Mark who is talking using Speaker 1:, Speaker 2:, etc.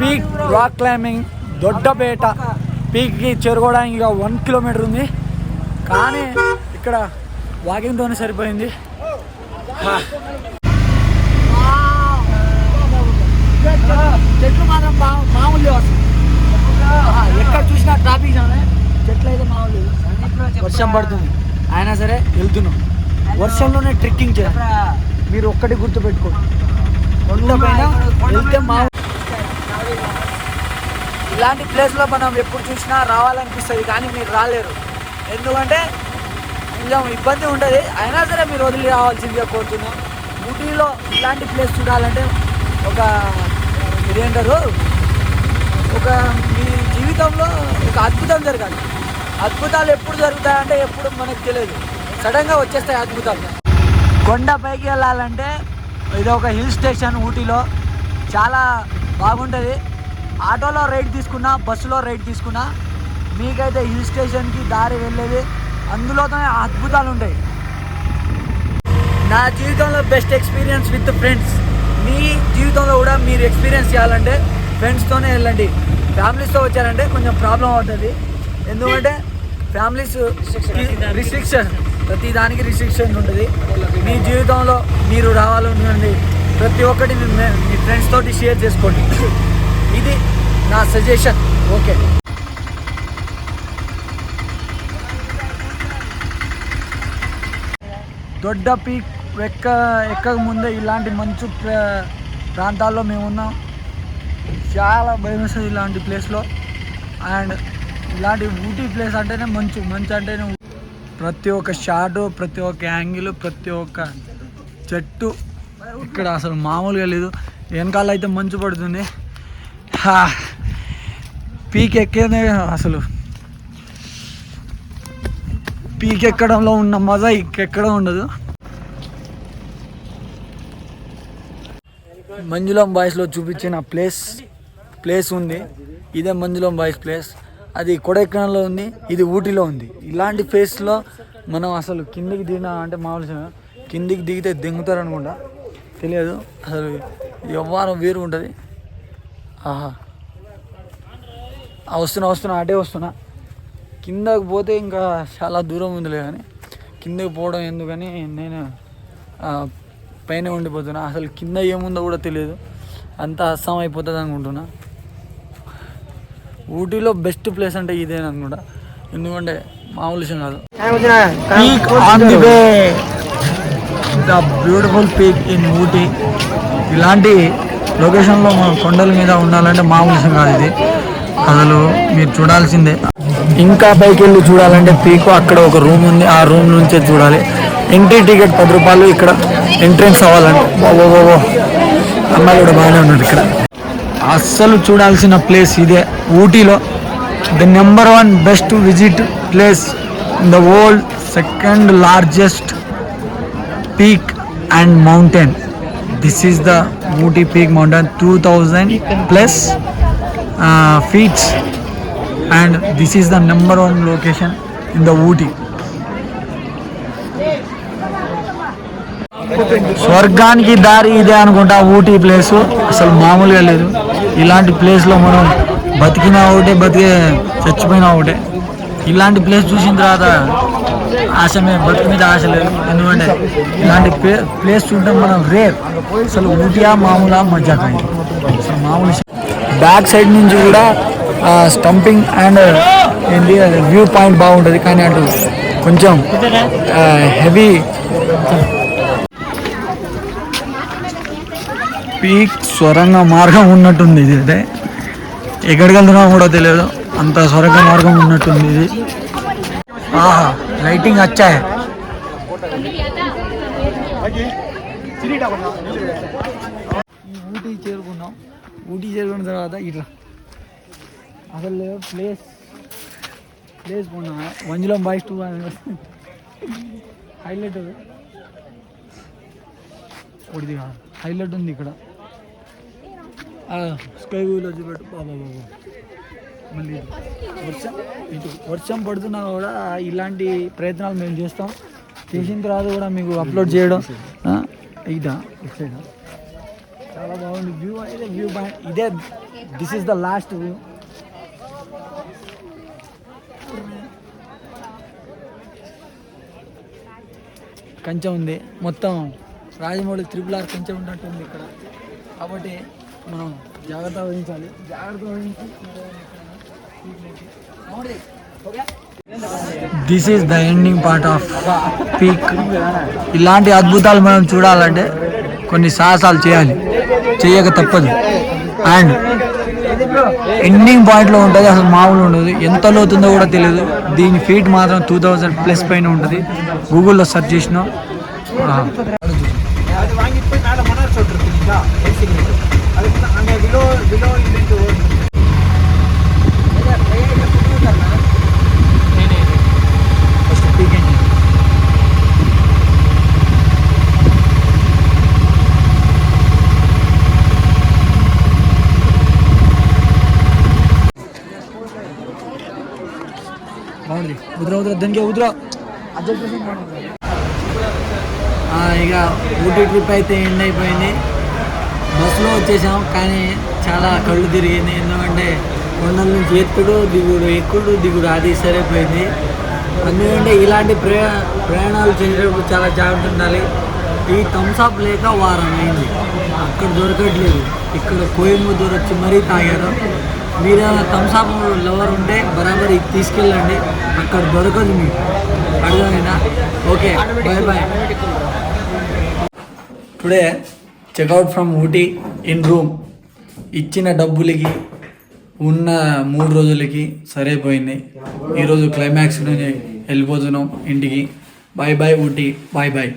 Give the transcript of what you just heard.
Speaker 1: Peak rock climbing దొడ్డపేట పీక్కి చేరుకోవడానికి ఇక 1 kilometre ఉంది, కానీ ఇక్కడ వాకింగ్తోనే సరిపోయింది. చెట్లు మాత్రం మామూలు వస్తుంది, ఎక్కడ చూసినా ట్రాఫిక్ జామే, చెట్లు అయితే మామూలు. వర్షం పడుతుంది అయినా సరే వెళ్తున్నాం. వర్షంలోనే ట్రెక్కింగ్ చేయాలి. మీరు ఒక్కటి గుర్తుపెట్టుకోండి, కొండ పైన వెళ్తే ఇలాంటి ప్లేస్లో మనం ఎప్పుడు చూసినా రావాలనిపిస్తుంది, కానీ మీరు రాలేరు. ఎందుకంటే కొంచెం ఇబ్బంది ఉంటుంది. అయినా సరే మీరు వదిలి రావాల్సిందిగా కోరుతున్నాం. ఊటీలో ఇలాంటి ప్లేస్ చూడాలంటే ఇదేంటారు, మీ జీవితంలో ఒక అద్భుతం జరగాలి. అద్భుతాలు ఎప్పుడు జరుగుతాయంటే ఎప్పుడు మనకు తెలియదు, సడన్గా వచ్చేస్తాయి అద్భుతాలు. కొండ పైకి వెళ్ళాలంటే ఇది ఒక హిల్ స్టేషన్. ఊటీలో చాలా బాగుంటుంది. ఆటోలో రైడ్ తీసుకున్నా, బస్సులో రైడ్ తీసుకున్నా, మీకైతే హిల్ స్టేషన్కి దారి వెళ్ళేది అందులోనే అద్భుతాలు ఉంటాయి. నా జీవితంలో బెస్ట్ ఎక్స్పీరియన్స్ విత్ ఫ్రెండ్స్. మీ జీవితంలో కూడా మీరు ఎక్స్పీరియన్స్ చేయాలంటే ఫ్రెండ్స్తోనే వెళ్ళండి. ఫ్యామిలీస్తో వచ్చారంటే కొంచెం ప్రాబ్లం అవుతుంది. ఎందుకంటే ఫ్యామిలీస్ రిస్ట్రిక్షన్, ప్రతి దానికి రిస్ట్రిక్షన్ ఉంటుంది. మీ జీవితంలో మీరు రావాలనుకోండి, ప్రతి ఒక్కటి మీ ఫ్రెండ్స్ తోటి షేర్ చేసుకోండి. ఇది నా సజెషన్. ఓకే, దొడ్డ పీక్ ఎక్కక ముందే ఇలాంటి మంచు ప్రాంతాల్లో మేము ఉన్నాం. చాలా భయం వేస్తుంది ఇలాంటి ప్లేస్లో. అండ్ ఇలాంటి ఊటీ ప్లేస్ అంటేనే మంచు అంటేనే ప్రతి ఒక్క షాటు, ప్రతి ఒక్క యాంగిల్, ప్రతి ఒక్క చెట్టు ఇక్కడ అసలు మామూలుగా లేదు. వెనకాల అయితే మంచు పడుతుంది. పీక్ ఎక్కేదే అసలు పీక్ ఎక్కడంలో ఉన్న మజా ఎక్కడం ఉండదు. మంజులం బాయ్స్లో చూపించిన ప్లేస్ ఉంది. ఇదే మంజులం బాయ్స్ ప్లేస్. అది కొడైకెనాల్లో ఉంది, ఇది ఊటీలో ఉంది. ఇలాంటి ప్లేస్లో మనం అసలు కిందికి దిగినా అంటే మామూలుగా కిందికి దిగితే దింగుతారు అనుకుంటా, తెలియదు. అసలు వ్యవహారం వేరు ఉంటుంది. వస్తున్నా అటే వస్తున్నా. కిందకి పోతే ఇంకా చాలా దూరం ఉందిలే, కానీ కిందకి పోవడం ఎందుకని నేను పైన ఉండిపోతున్నా. అసలు కింద ఏముందో కూడా తెలియదు, అంతా అస్సాం అయిపోతుంది అనుకుంటున్నా. ఊటీలో బెస్ట్ ప్లేస్ అంటే ఇదే అనుకుంటా, ఎందుకంటే మామూలు విషయం కాదు. Peak on the way, the beautiful peak in Ooty. ఇలాంటి లొకేషన్లో మనం కొండల మీద ఉండాలంటే మామూలు విషయం కాదు. ఇది అసలు మీరు చూడాల్సిందే. ఇంకా పైకి వెళ్ళి చూడాలంటే పీక్ అక్కడ ఒక రూమ్ ఉంది, ఆ రూమ్ నుంచే చూడాలి. ఎంట్రీ టికెట్ 10 రూపాయలు. ఇక్కడ ఎంట్రెన్స్ అవ్వాలంటే బాబో అమ్మాయి కూడా బాగానే ఉన్నారు ఇక్కడ. అస్సలు చూడాల్సిన ప్లేస్ ఇదే ఊటీలో. The number 1 best visit place in the world. Second largest peak and mountain. This is the Ooty peak mountain, 2000+ feet, and this is the number 1 location in the Ooty. స్వర్గానికి దారి ఇదే అనుకుంటా ఊటీ ప్లేసు. అసలు మామూలుగా లేదు. ఇలాంటి ప్లేస్లో మనం బతికినా ఒకటే, చచ్చిపోయినా ఒకటే. ఇలాంటి ప్లేస్ చూసిన తర్వాత బతుకు మీద ఆశ లేదు. ఎందుకంటే ఇలాంటి ప్లేస్ చూడడం మనం రేర్. అసలు ఊటీయా మామూలా మజాకా, అసలు మామూలు. బ్యాక్ సైడ్ నుంచి కూడా స్టంపింగ్ అండ్ ఏంటి వ్యూ పాయింట్ బాగుంటుంది, కానీ అటు కొంచెం హెవీ. పీక్ సొరంగ మార్గం ఉన్నట్టుంది. ఇది అయితే ఎక్కడికి వెళ్తున్నా కూడా తెలియదు, అంత సొరంగ మార్గం ఉన్నట్టుంది ఇది. లైటింగ్ వచ్చాయి. ఊటీ చేరుకున్నాం. ఊటీ చేరుకున్న తర్వాత ఇట్లా అసలు ప్లేస్ పోయినా మంజులం బాయ్స్ 2 హైలైట్ ఒకటి హైలైట్ ఉంది ఇక్కడ. స్కై వ్యూలో చూపెట్టు బాబా. మళ్ళీ వర్షం పడుతున్నా కూడా ఇలాంటి ప్రయత్నాలు మేము చేసిన తర్వాత కూడా మీకు అప్లోడ్ చేయడం. ఇదా ఇటు సైడ్ చాలా బాగుంది. ఇదిగోండి వ్యూ అయితే వ్యూ ఇదే. This is the last view. కంచె ఉంది మొత్తం. రాజమౌళి RRR కంచె ఉన్నట్టుంది ఇక్కడ. కాబట్టి మనం జాగ్రత్త వహించాలి. This is the ending part off peak. ఇలాంటి అద్భుతాలు మనం చూడాలంటే కొన్ని సాహసాలు చేయాలి, చేయక తప్పదు. అండ్ ఎండింగ్ పాయింట్లో ఉంటుంది, అసలు మామూలు ఉండదు. ఎంత లోతుందో కూడా తెలియదు. దీని ఫీట్ మాత్రం 2000+ పైన ఉంటుంది. గూగుల్లో సెర్చ్ చేసినా. బాగుంది. ఉదరా దానికి ఉదరా. ఇక ఊటీ ట్రిప్ అయితే ఎండ్ అయిపోయింది. బస్సులో వచ్చేసాం, కానీ చాలా కళ్ళు తిరిగింది. ఎందుకంటే కొండల నుంచి ఎక్కుడు దిగుడు అది సరిపోయింది. ఎందుకంటే ఇలాంటి ప్రయాణాలు చేసేటప్పుడు చాలా జాగ్రత్త ఉండాలి. ఈ థమ్స్అప్ లేక వారం అయింది, అక్కడ దొరకట్లేదు. ఇక్కడ కోయంబత్తూర్ వచ్చి మరీ తాగారు. మీరు థమ్స్అప్ లవర్ ఉంటే బరాబర్ తీసుకెళ్ళండి, అక్కడ దొరకదు మీకు. అర్థమైనా? Okay, bye bye. Today checkout from Ooty in room. ఇచ్చిన డబ్బులకి ఉన్న 3 రోజులకి సరిపోయింది. ఈరోజు క్లైమాక్స్ నుంచి వెళ్ళిపోతున్నాం ఇంటికి. Bye bye Ooty, bye bye.